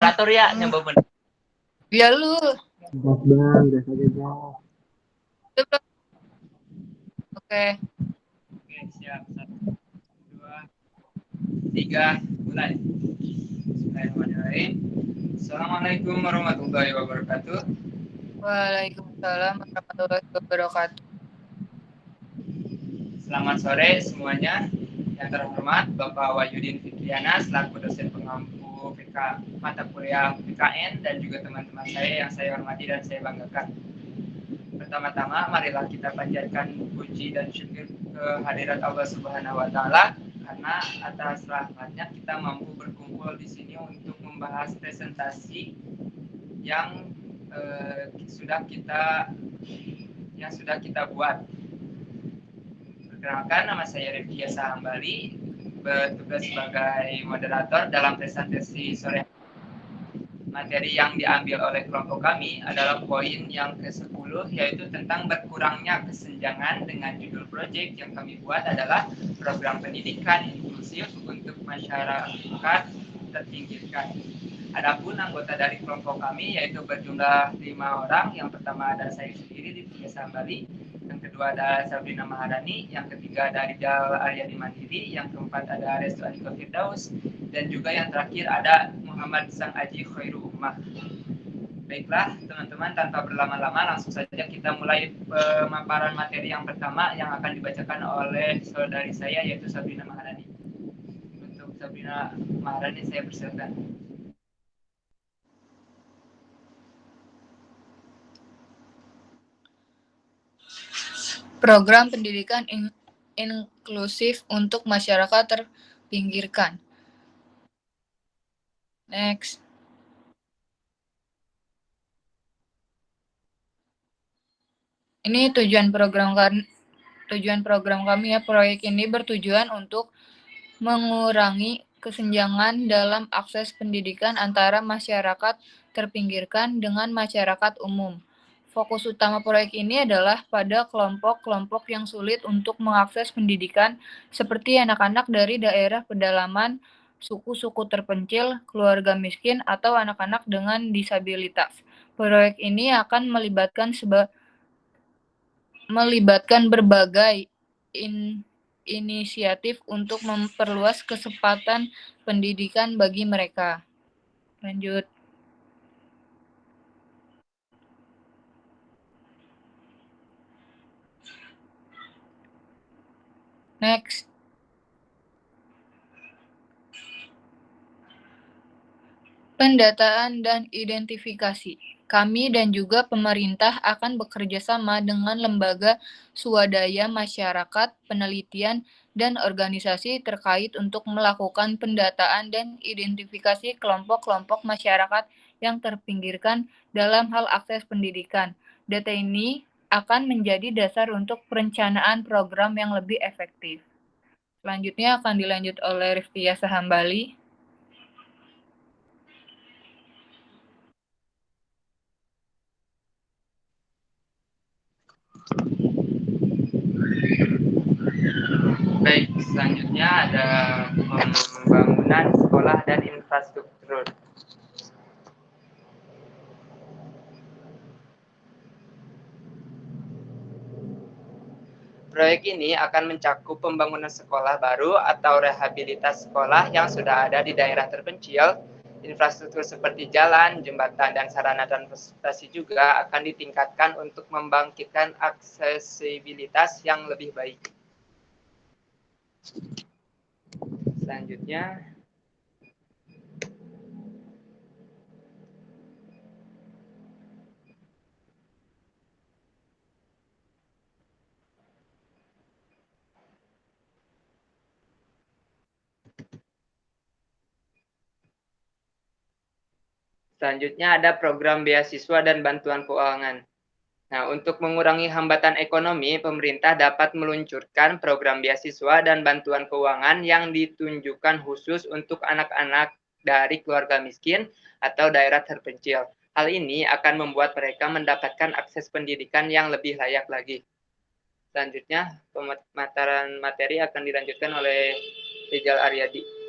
moderator ya nyoba bener. Ya lu. Bang, gas aja bang. Oke. Oke, siap. 1, 2, 3, mulai. Bismillahirrahmanirrahim. Assalamualaikum warahmatullahi wabarakatuh. Waalaikumsalam warahmatullahi wabarakatuh. Selamat sore semuanya. Yang terhormat Bapak Wahyudin Fikriana selaku dosen pengampu mata kuliah PKN dan juga teman-teman saya yang saya hormati dan saya banggakan. Pertama-tama marilah kita panjatkan puji dan syukur kehadirat Allah Subhanahu wa taala karena atas rahmatnya kita mampu berkumpul di sini untuk membahas presentasi yang sudah kita buat. Perkenalkan, nama saya Rifki Sahambali, bertugas sebagai moderator dalam presentasi sore. Materi yang diambil oleh kelompok kami adalah poin yang ke-10, yaitu tentang berkurangnya kesenjangan, dengan judul proyek yang kami buat adalah program pendidikan inklusif untuk masyarakat terpinggirkan. Adapun anggota dari kelompok kami yaitu berjumlah 5 orang. Yang pertama ada saya sendiri di Sambali, yang kedua ada Sabrina Maharani, yang ketiga ada Rizal Aryadi Mandiri, yang keempat ada Restu Aniko Firdaus, dan juga yang terakhir ada Muhammad Sang Aji Khairu Ummah. Baiklah teman-teman, tanpa berlama-lama langsung saja kita mulai pemaparan materi yang pertama yang akan dibacakan oleh saudari saya yaitu Sabrina Maharani. Untuk Sabrina Maharani saya persilakan. Program pendidikan inklusif untuk masyarakat terpinggirkan. Next. Ini tujuan program kami ya. Proyek ini bertujuan untuk mengurangi kesenjangan dalam akses pendidikan antara masyarakat terpinggirkan dengan masyarakat umum. Fokus utama proyek ini adalah pada kelompok-kelompok yang sulit untuk mengakses pendidikan seperti anak-anak dari daerah pedalaman, suku-suku terpencil, keluarga miskin, atau anak-anak dengan disabilitas. Proyek ini akan melibatkan berbagai inisiatif untuk memperluas kesempatan pendidikan bagi mereka. Lanjut. Next. Pendataan dan identifikasi. Kami dan juga pemerintah akan bekerja sama dengan lembaga swadaya masyarakat, penelitian, dan organisasi terkait untuk melakukan pendataan dan identifikasi kelompok-kelompok masyarakat yang terpinggirkan dalam hal akses pendidikan. Data ini akan menjadi dasar untuk perencanaan program yang lebih efektif. Selanjutnya akan dilanjut oleh Rifkia Sahambali. Baik, selanjutnya ada pembangunan sekolah dan infrastruktur. Proyek ini akan mencakup pembangunan sekolah baru atau rehabilitas sekolah yang sudah ada di daerah terpencil. Infrastruktur seperti jalan, jembatan, dan sarana transportasi juga akan ditingkatkan untuk membangkitkan aksesibilitas yang lebih baik. Selanjutnya, ada program beasiswa dan bantuan keuangan. Nah, untuk mengurangi hambatan ekonomi, pemerintah dapat meluncurkan program beasiswa dan bantuan keuangan yang ditunjukkan khusus untuk anak-anak dari keluarga miskin atau daerah terpencil. Hal ini akan membuat mereka mendapatkan akses pendidikan yang lebih layak lagi. Selanjutnya, pemaparan materi akan dilanjutkan oleh Rizal Aryadi.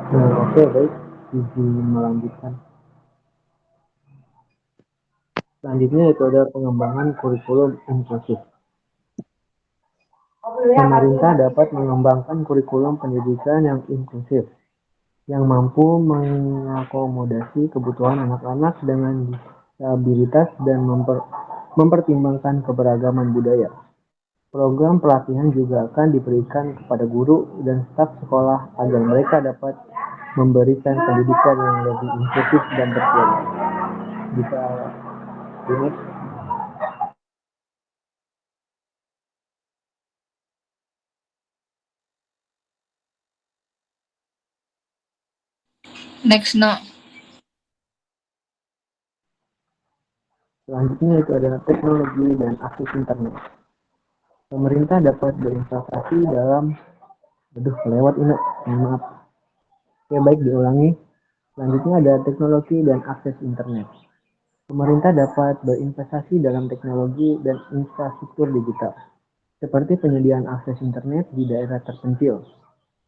Oke, baik. Izin melanjutkan. Selanjutnya itu ada pengembangan kurikulum inklusif. Pemerintah dapat mengembangkan kurikulum pendidikan yang inklusif, yang mampu mengakomodasi kebutuhan anak-anak dengan disabilitas dan mempertimbangkan keberagaman budaya. Program pelatihan juga akan diberikan kepada guru dan staf sekolah agar mereka dapat memberikan pendidikan yang lebih inklusif dan berkualitas. Bisa ini Next, no. selanjutnya itu adalah teknologi dan akses internet. Pemerintah dapat berinvestasi dalam lewat ini, maaf. Oke, baik diulangi. Selanjutnya ada teknologi dan akses internet. Pemerintah dapat berinvestasi dalam teknologi dan infrastruktur digital, seperti penyediaan akses internet di daerah terpencil.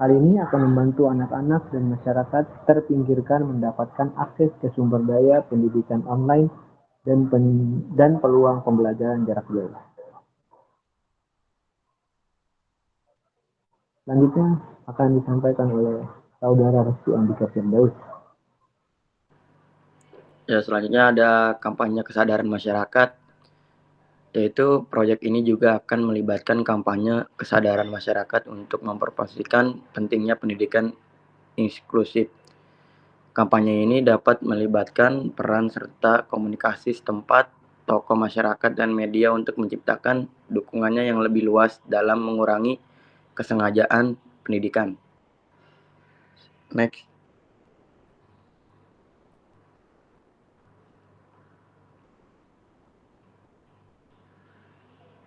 Hal ini akan membantu anak-anak dan masyarakat terpinggirkan mendapatkan akses ke sumber daya pendidikan online dan peluang pembelajaran jarak jauh. Selanjutnya akan disampaikan oleh Saudara Restu Andika Firdaus. Ya, selanjutnya ada kampanye kesadaran masyarakat, yaitu proyek ini juga akan melibatkan kampanye kesadaran masyarakat untuk mempromosikan pentingnya pendidikan inklusif. Kampanye ini dapat melibatkan peran serta komunikasi setempat, tokoh masyarakat, dan media untuk menciptakan dukungannya yang lebih luas dalam mengurangi kesengajaan pendidikan. Next.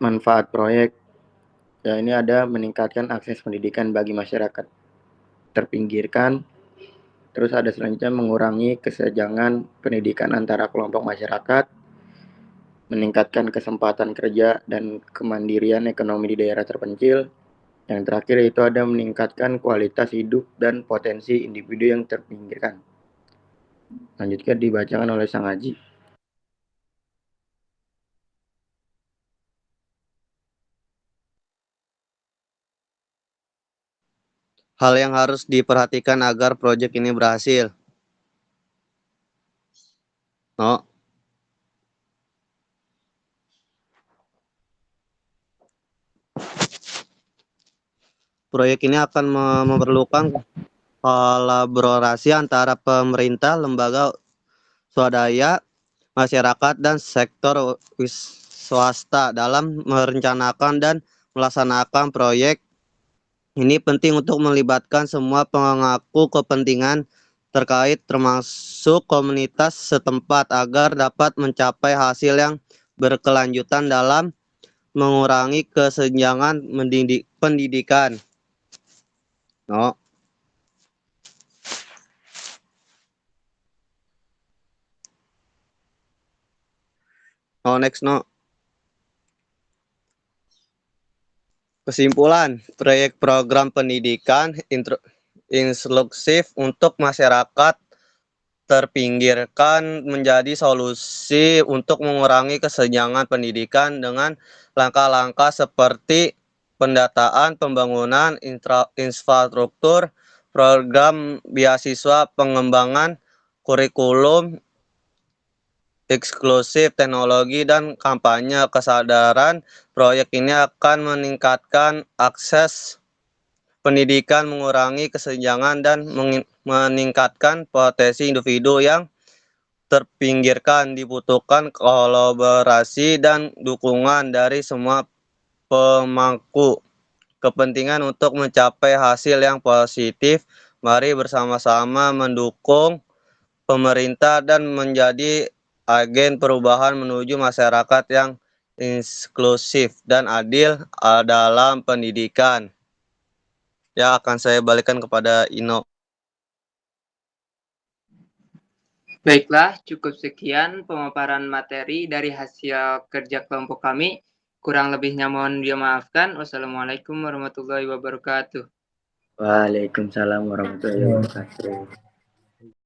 Manfaat proyek, ya ini ada meningkatkan akses pendidikan bagi masyarakat terpinggirkan. Terus ada selanjutnya mengurangi kesenjangan pendidikan antara kelompok masyarakat, meningkatkan kesempatan kerja dan kemandirian ekonomi di daerah terpencil. Yang terakhir itu ada meningkatkan kualitas hidup dan potensi individu yang terpinggirkan. Lanjutkan dibacakan oleh Sang Haji. Hal yang harus diperhatikan agar proyek ini berhasil. No. Proyek ini akan memerlukan kolaborasi antara pemerintah, lembaga swadaya, masyarakat, dan sektor swasta dalam merencanakan dan melaksanakan proyek. Ini penting untuk melibatkan semua pemangku kepentingan terkait termasuk komunitas setempat agar dapat mencapai hasil yang berkelanjutan dalam mengurangi kesenjangan pendidikan. No. No, next no. Kesimpulan, proyek program pendidikan inklusif untuk masyarakat terpinggirkan menjadi solusi untuk mengurangi kesenjangan pendidikan dengan langkah-langkah seperti pendataan, pembangunan infrastruktur, program beasiswa, pengembangan kurikulum eksklusif, teknologi, dan kampanye kesadaran. Proyek ini akan meningkatkan akses pendidikan, mengurangi kesenjangan, dan meningkatkan potensi individu yang terpinggirkan. Dibutuhkan kolaborasi dan dukungan dari semua pemangku kepentingan untuk mencapai hasil yang positif. Mari bersama-sama mendukung pemerintah dan menjadi agen perubahan menuju masyarakat yang inklusif dan adil dalam pendidikan. Ya, akan saya balikan kepada Ino. Baiklah, cukup sekian pemaparan materi dari hasil kerja kelompok kami. Kurang lebihnya mohon dimaafkan. Wassalamualaikum warahmatullahi wabarakatuh. Waalaikumsalam warahmatullahi wabarakatuh.